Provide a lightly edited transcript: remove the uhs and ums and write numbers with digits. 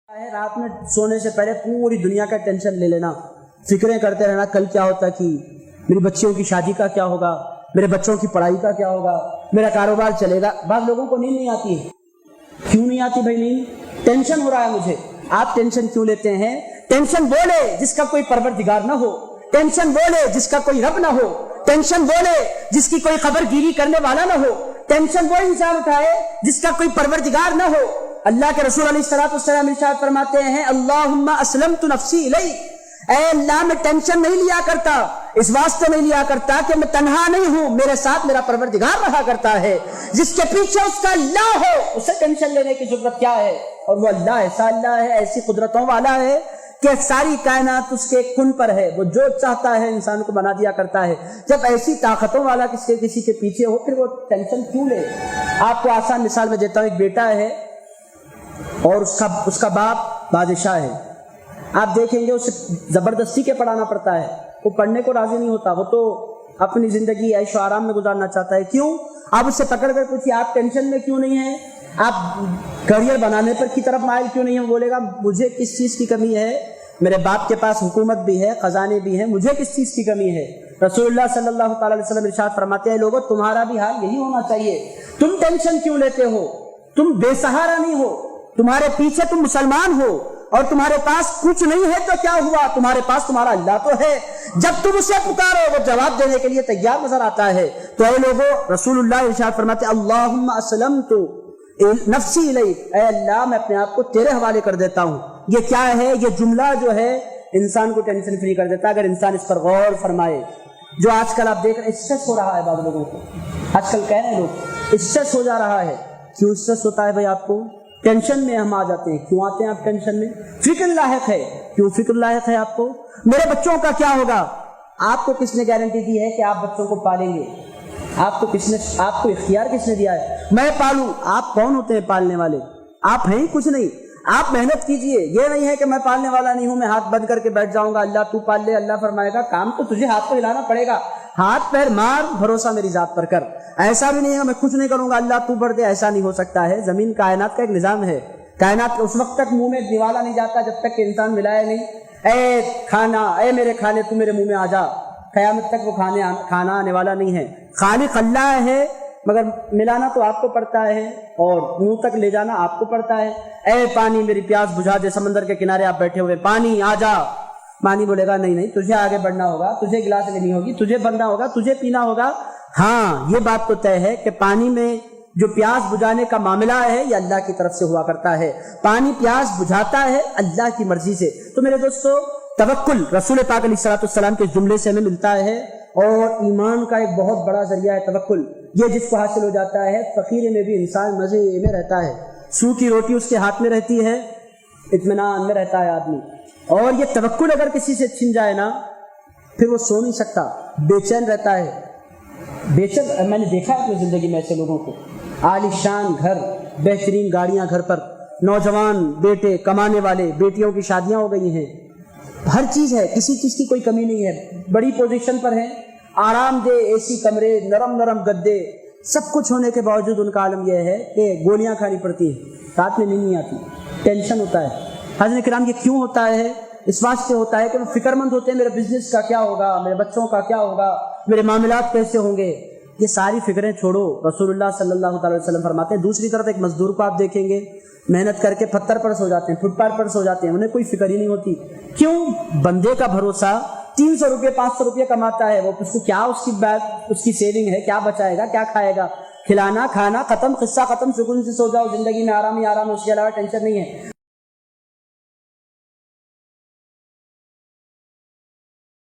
ہے رات میں سونے سے پہلے پوری دنیا کا ٹینشن لے لینا، فکریں کرتے رہنا، کل کیا ہوتا کہ میری بچیوں کی شادی کا کیا ہوگا، میرے بچوں کی پڑھائی کا کیا ہوگا، میرا کاروبار چلے گا۔ بعض لوگوں کو نیند نہیں آتی ہے۔ کیوں نہیں آتی بھائی نیند؟ ٹینشن ہو رہا ہے مجھے۔ آپ ٹینشن کیوں لیتے ہیں؟ ٹینشن وہ لے جس کا کوئی پروردگار نہ ہو، ٹینشن وہ لے جس کا کوئی رب نہ ہو، ٹینشن وہ لے جس کی کوئی خبر گیری کرنے والا نہ ہو، ٹینشن وہ انسان اٹھائے جس کا کوئی پروردگار نہ ہو۔ اللہ کے رسول علیہ الصلوۃ والسلام ارشاد فرماتے ہیں اللہم اسلمت نفسی الیک، اے اللہ میں ٹینشن نہیں لیا کرتا، اس واسطے نہیں لیا کرتا کہ میں تنہا نہیں ہوں، میرے ساتھ میرا پروردگار رہا کرتا ہے، جس کے پیچھے اس کا اللہ ہو اسے ٹینشن لینے کی ضرورت کیا ہے؟ اور وہ اللہ ایسا اللہ ہے، ایسی قدرتوں والا ہے کہ ساری کائنات اس کے کن پر ہے، وہ جو چاہتا ہے انسان کو بنا دیا کرتا ہے۔ جب ایسی طاقتوں والا کسی کے پیچھے ہو پھر وہ ٹینشن کیوں لے؟ آپ کو آسان مثال میں دیتا ہوں، ایک بیٹا ہے اور اس کا باپ بادشاہ ہے۔ آپ دیکھیں گے اسے زبردستی کے پڑھانا پڑتا ہے، وہ پڑھنے کو راضی نہیں ہوتا، وہ تو اپنی زندگی عیش و آرام میں گزارنا چاہتا ہے۔ کیوں؟ آپ اس سے پکڑ کر پوچھیے آپ ٹینشن میں کیوں نہیں ہیں، آپ کریئر بنانے پر کی طرف مائل کیوں نہیں ہیں؟ بولے گا مجھے کس چیز کی کمی ہے، میرے باپ کے پاس حکومت بھی ہے، خزانے بھی ہیں، مجھے کس چیز کی کمی ہے؟ رسول اللہ صلی اللہ تعالی علیہ وسلم ارشاد فرماتے ہیں لوگوں تمہارا بھی حال یہی ہونا چاہیے، تم ٹینشن کیوں لیتے ہو؟ تم بے سہارا نہیں ہو، تمہارے پیچھے تم مسلمان ہو اور تمہارے پاس کچھ نہیں ہے تو کیا ہوا؟ تمہارے پاس تمہارا اللہ تو ہے، جب تم اسے پکارو وہ جواب دینے کے لیے تیار نظر آتا ہے۔ تو اے لوگوں رسول اللہ ارشاد فرماتے اللہم اسلمت نفسی الیک، اے اللہ میں اپنے آپ کو تیرے حوالے کر دیتا ہوں۔ یہ کیا ہے؟ یہ جملہ جو ہے انسان کو ٹینشن فری کر دیتا ہے اگر انسان اس پر غور فرمائے۔ جو آج کل آپ دیکھ رہے ہیں اسٹریس ہو رہا ہے بعض لوگوں کو، آج کل کہہ رہے ہیں لوگ اسٹریس ہو جا رہا ہے۔ کیوں اسٹریس ہوتا ہے بھائی آپ کو؟ ٹینشن میں ہم آ جاتے ہیں۔ کیوں آتے ہیں آپ ٹینشن میں؟ فکر لاحق ہے۔ کیوں فکر لاحق ہے آپ کو؟ میرے بچوں کا کیا ہوگا؟ آپ کو کس نے گارنٹی دی ہے کہ آپ بچوں کو پالیں گے؟ آپ کو اختیار کس نے دیا ہے؟ میں پالوں؟ آپ کون ہوتے ہیں پالنے والے؟ آپ ہیں ہی کچھ نہیں۔ آپ محنت کیجئے، یہ نہیں ہے کہ میں پالنے والا نہیں ہوں، میں ہاتھ بند کر کے بیٹھ جاؤں گا اللہ تو پال لے، اللہ فرمائے گا کام تو تجھے ہاتھ پہ ہلانا پڑے گا، ہاتھ پیر مار، بھروسہ میری ذات پر کر۔ ایسا بھی نہیں ہے میں کچھ نہیں کروں گا اللہ تو بھر دے، ایسا نہیں ہو سکتا ہے۔ زمین کائنات کا ایک نظام ہے، کائنات اس وقت تک منہ میں نوالا نہیں جاتا جب تک کہ انسان ملائے نہیں، اے کھانا، اے میرے کھانے تو میرے منہ میں آ جا، قیامت تک وہ کھانا آنے والا نہیں ہے۔ خالق اللہ ہے مگر ملانا تو آپ کو پڑتا ہے اور منہ تک لے جانا آپ کو پڑتا ہے۔ اے پانی میری پیاس بجھا دے، سمندر کے کنارے آپ بیٹھے ہوئے، پانی آ جا، پانی بولے گا نہیں تجھے آگے بڑھنا ہوگا، تجھے گلاس لینی ہوگی، تجھے بننا ہوگا، تجھے پینا ہوگا۔ ہاں یہ بات تو طے ہے کہ پانی میں جو پیاس بجھانے کا معاملہ ہے یہ اللہ کی طرف سے ہوا کرتا ہے، پانی پیاس بجھاتا ہے اللہ کی مرضی سے۔ تو میرے دوستو توکل رسول پاک علیہ الصلوۃ والسلام کے جملے سے ہمیں ملتا ہے، اور ایمان کا ایک بہت بڑا ذریعہ ہے توکل۔ یہ جس کو حاصل ہو جاتا ہے فقیر میں بھی انسان مزے میں رہتا ہے، سو کی روٹی اس کے ہاتھ میں رہتی ہے، اطمینان میں رہتا ہے آدمی۔ اور یہ توکل اگر کسی سے چھن جائے نا پھر وہ سو نہیں سکتا، بے چین رہتا ہے، بے چین۔ میں نے دیکھا ہے اپنی زندگی میں ایسے لوگوں کو، عالی شان گھر، بہترین گاڑیاں گھر پر، نوجوان بیٹے کمانے والے، بیٹیوں کی شادیاں ہو گئی ہیں، ہر چیز ہے، کسی چیز کی کوئی کمی نہیں ہے، بڑی پوزیشن پر ہیں، آرام دہ اے سی کمرے، نرم نرم گدے، سب کچھ ہونے کے باوجود ان کا عالم یہ ہے کہ گولیاں کھانی پڑتی ہیں، رات میں نیند نہیں آتی، ٹینشن ہوتا ہے۔ حاضرین کرام یہ کیوں ہوتا ہے؟ اس واسطے ہوتا ہے کہ وہ فکر مند ہوتے ہیں میرے بزنس کا کیا ہوگا، میرے بچوں کا کیا ہوگا، میرے معاملات کیسے ہوں گے۔ یہ ساری فکریں چھوڑو، رسول اللہ صلی اللہ تعالی وسلم فرماتے ہیں۔ دوسری طرف ایک مزدور کو آپ دیکھیں گے محنت کر کے پتھر پر سو جاتے ہیں، فٹ پاتھ پر سو جاتے ہیں، انہیں کوئی فکر ہی نہیں ہوتی۔ کیوں؟ بندے کا بھروسہ 300 روپے 500 روپے کماتا ہے، وہ اس کو کیا اس کی سیونگ ہے، کیا بچائے گا، کیا کھائے گا، کھلانا کھانا ختم، قصہ ختم، سکون سے سو جاؤ، زندگی میں آرام ہی آرام ہے، اس کے علاوہ ٹینشن نہیں ہے۔